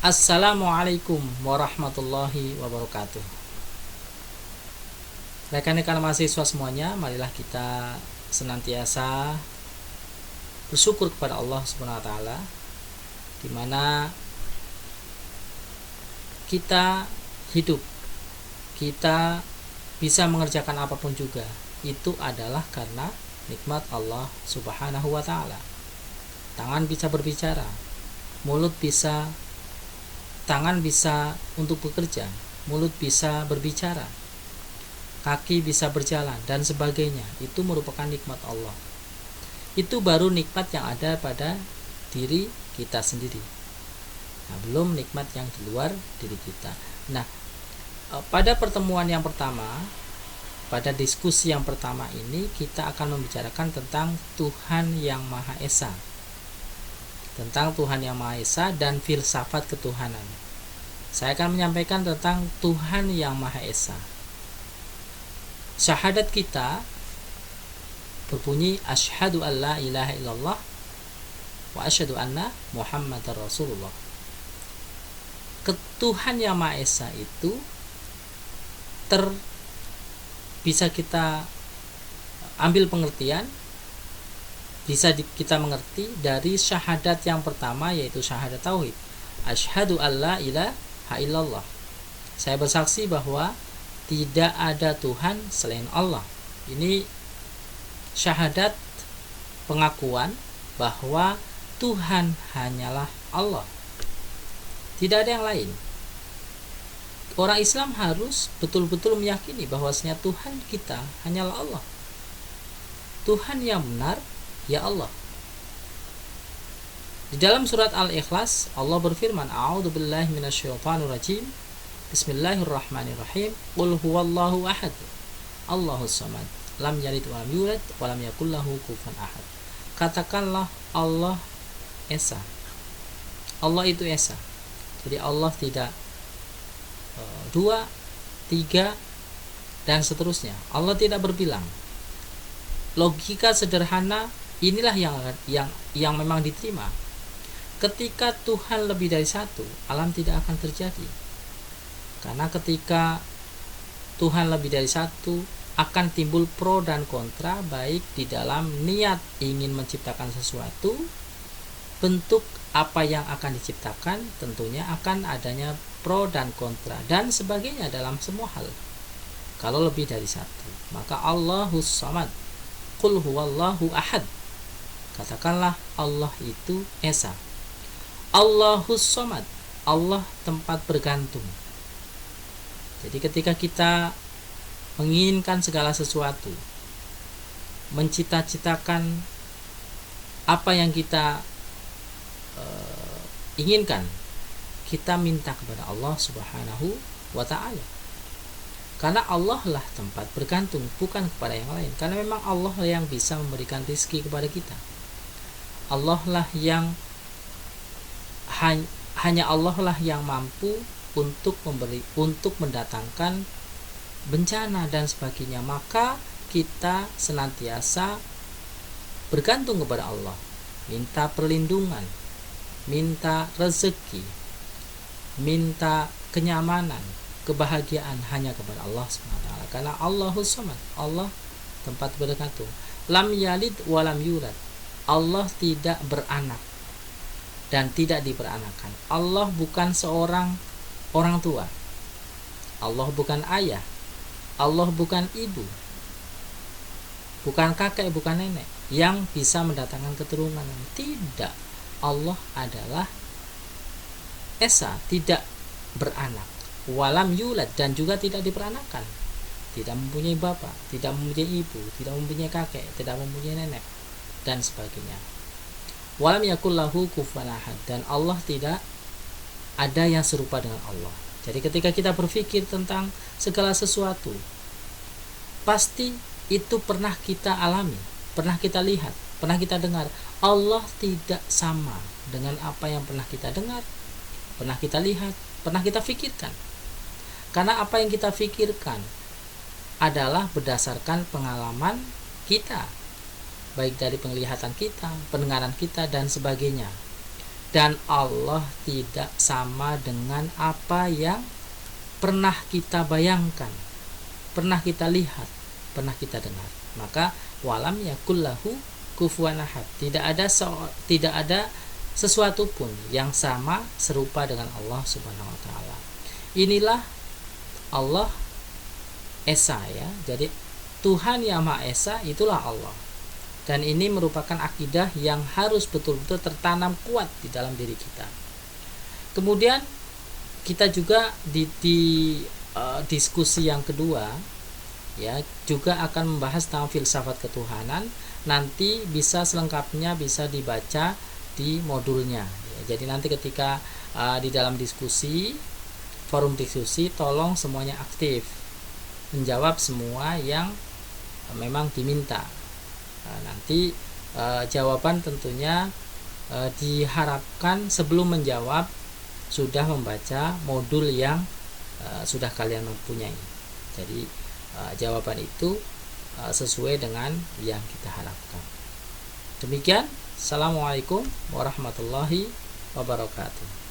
Assalamualaikum warahmatullahi wabarakatuh. Rekan-rekan mahasiswa semuanya, marilah kita senantiasa bersyukur kepada Allah Subhanahu wa taala di mana kita hidup, kita bisa mengerjakan apapun juga. Itu adalah karena nikmat Allah Subhanahu wa taala. Tangan bisa berbicara, tangan bisa untuk bekerja, mulut bisa berbicara, kaki bisa berjalan, dan sebagainya. Itu merupakan nikmat Allah. Itu baru nikmat yang ada pada diri kita sendiri. Nah, belum nikmat yang di luar diri kita. Nah, pada pertemuan yang pertama, pada diskusi yang pertama ini, kita akan membicarakan tentang Tuhan yang Maha Esa. Tentang Tuhan yang Maha Esa dan filsafat ketuhanan. Saya akan menyampaikan tentang Tuhan yang Maha Esa. Syahadat kita berbunyi asyhadu an la ilaha illallah wa asyhadu anna Muhammadar Rasulullah. Tuhan yang Maha Esa itu bisa kita ambil pengertian, bisa kita mengerti dari syahadat yang pertama, yaitu syahadat tauhid. Asyhadu an la ilaha illallah. Saya bersaksi bahwa tidak ada Tuhan selain Allah. Ini syahadat, pengakuan bahwa Tuhan hanyalah Allah. Tidak ada yang lain. Orang Islam harus betul-betul meyakini bahwasanya Tuhan kita hanyalah Allah. Tuhan yang benar, ya Allah. Di dalam surat Al-Ikhlas, Allah berfirman, A'udzubillahi minasyaitonir rajim. Bismillahirrahmanirrahim. Qul huwallahu ahad. Allahus samad. Lam yalid wa lam yulad wa lam yakul lahu kufuwan ahad. Katakanlah Allah Esa. Allah itu Esa. Jadi Allah tidak dua, tiga, dan seterusnya. Allah tidak berbilang. Logika sederhana inilah yang memang diterima. Ketika Tuhan lebih dari satu, alam tidak akan terjadi. Karena ketika Tuhan lebih dari satu, akan timbul pro dan kontra, baik di dalam niat ingin menciptakan sesuatu, bentuk apa yang akan diciptakan, tentunya akan adanya pro dan kontra dan sebagainya dalam semua hal. Kalau lebih dari satu, maka Allahus samad. Qul huwallahu ahad. Katakanlah Allah itu Esa. Allahus samad. Allah tempat bergantung. Jadi ketika kita menginginkan segala sesuatu, mencita-citakan apa yang kita inginkan, kita minta kepada Allah Subhanahu wa ta'ala. Karena Allah lah tempat bergantung, bukan kepada yang lain. Karena memang Allah yang bisa memberikan rezeki kepada kita. Allah lah yang hanya Allah lah yang mampu untuk mendatangkan bencana dan sebagainya. Maka kita senantiasa bergantung kepada Allah, minta perlindungan, minta rezeki, minta kenyamanan, kebahagiaan hanya kepada Allah SWT. Karena Allahus samad, Allah tempat bergantung. Lam yalid wa lam yulad. Allah tidak beranak dan tidak diperanakan. Allah bukan seorang orang tua. Allah bukan ayah. Allah bukan ibu. Bukan kakek, bukan nenek yang bisa mendatangkan keturunan. Tidak. Allah adalah Esa, tidak beranak, walam yulad, dan juga tidak diperanakan, tidak mempunyai bapak, tidak mempunyai ibu, tidak mempunyai kakek, tidak mempunyai nenek, dan sebagainya. Walam yakul lahu kufuwan ahad, dan Allah tidak ada yang serupa dengan Allah. Jadi ketika kita berpikir tentang segala sesuatu, pasti itu pernah kita alami, pernah kita lihat, pernah kita dengar. Allah tidak sama dengan apa yang pernah kita dengar, pernah kita lihat, pernah kita pikirkan. Karena apa yang kita pikirkan adalah berdasarkan pengalaman kita, baik dari penglihatan kita, pendengaran kita, dan sebagainya. dan Allah tidak sama dengan apa yang pernah kita bayangkan, pernah kita lihat, pernah kita dengar. Maka walam yakullahu kufuwan ahad. Tidak ada sesuatu pun yang sama serupa dengan Allah Subhanahu wa taala. Inilah Allah Esa ya. Jadi Tuhan yang Maha Esa itulah Allah. Dan ini merupakan akidah yang harus betul-betul tertanam kuat di dalam diri kita. Kemudian kita juga di diskusi yang kedua ya juga akan membahas tentang filsafat ketuhanan. Nanti bisa selengkapnya bisa dibaca di modulnya ya. Jadi nanti ketika di dalam diskusi, forum diskusi, tolong semuanya aktif menjawab semua yang memang diminta. Nanti jawaban tentunya diharapkan sebelum menjawab sudah membaca modul yang sudah kalian mempunyai. Jadi jawaban itu sesuai dengan yang kita harapkan. Demikian, assalamualaikum warahmatullahi wabarakatuh.